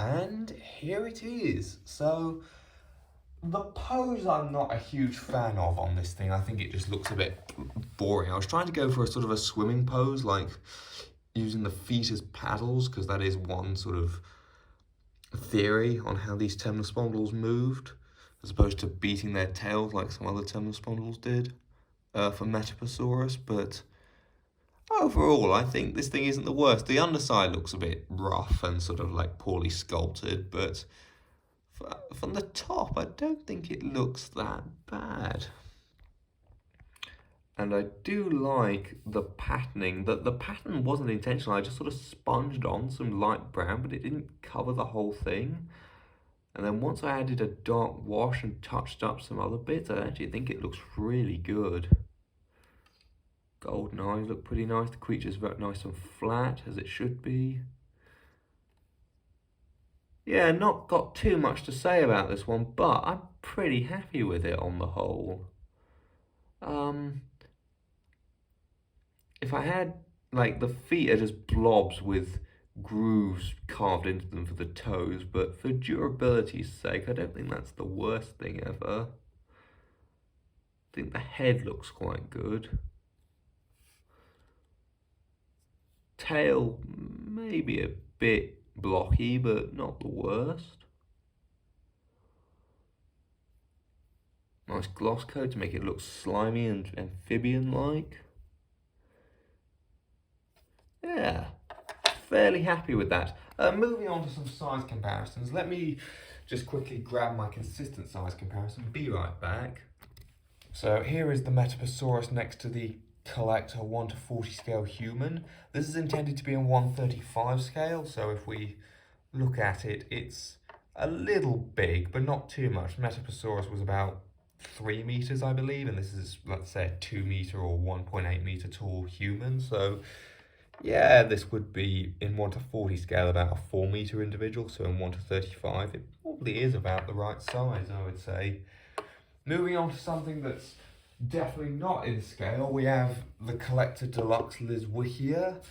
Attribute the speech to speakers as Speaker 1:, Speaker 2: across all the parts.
Speaker 1: And here it is. So the pose I'm not a huge fan of on this thing. I think it just looks a bit boring. I was trying to go for a sort of a swimming pose, like using the feet as paddles, because that is one sort of theory on how these Temnospondyls moved, as opposed to beating their tails like some other Temnospondyls did for Metoposaurus. But overall, I think this thing isn't the worst. The underside looks a bit rough and sort of like poorly sculpted, but from the top, I don't think it looks that bad. And I do like the patterning. The pattern wasn't intentional. I just sort of sponged on some light brown, but it didn't cover the whole thing. And then once I added a dark wash and touched up some other bits, I actually think it looks really good. Golden eyes look pretty nice. The creature's very nice and flat, as it should be. Yeah, not got too much to say about this one, but I'm pretty happy with it on the whole. If I had, like, the feet are just blobs with grooves carved into them for the toes, but for durability's sake, I don't think that's the worst thing ever. I think the head looks quite good. Tail, maybe a bit blocky, but not the worst. Nice gloss coat to make it look slimy and amphibian-like. Yeah, fairly happy with that. Moving on to some size comparisons, let me just quickly grab my consistent size comparison, be right back. So here is the Metoposaurus next to the collector 1:40 scale human. This is intended to be in 1:35 scale, so if we look at it, it's a little big, but not too much. Metoposaurus was about 3 meters, I believe, and this is, let's say, a 2 meter or 1.8 meter tall human. So yeah, this would be in 1:40 scale about a 4 meter individual, so in 1:35 it probably is about the right size, I would say. Moving on to something that's definitely not in scale, we have the Collector Deluxe Liswichia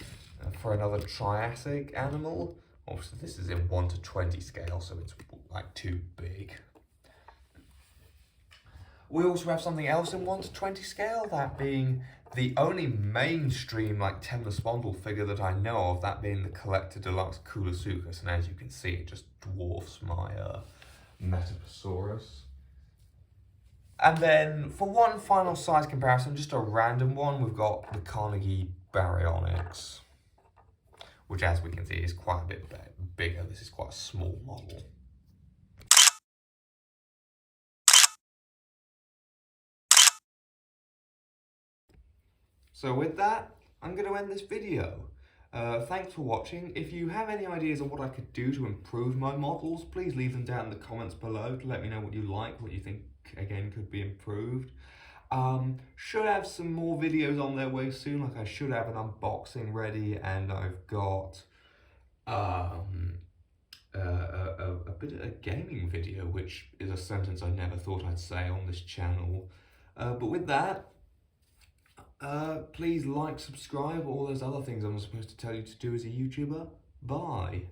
Speaker 1: for another Triassic animal. Obviously this is in 1:20 scale, so it's like too big. We also have something else in 1:20 scale, that being the only mainstream like Temnospondyl figure that I know of, that being the Collector Deluxe Coolosuchus, and as you can see, it just dwarfs my Metoposaurus. And then for one final size comparison, just a random one, we've got the Carnegie Baryonyx, which, as we can see, is quite a bit bigger. This is quite a small model. So with that, I'm going to end this video. Thanks for watching. If you have any ideas on what I could do to improve my models, please leave them down in the comments below to let me know what you like, what you think, again, could be improved. Should have some more videos on their way soon, like I should have an unboxing ready, and I've got a bit of a gaming video, which is a sentence I never thought I'd say on this channel. But with that, please like, subscribe, all those other things I'm supposed to tell you to do as a YouTuber. Bye.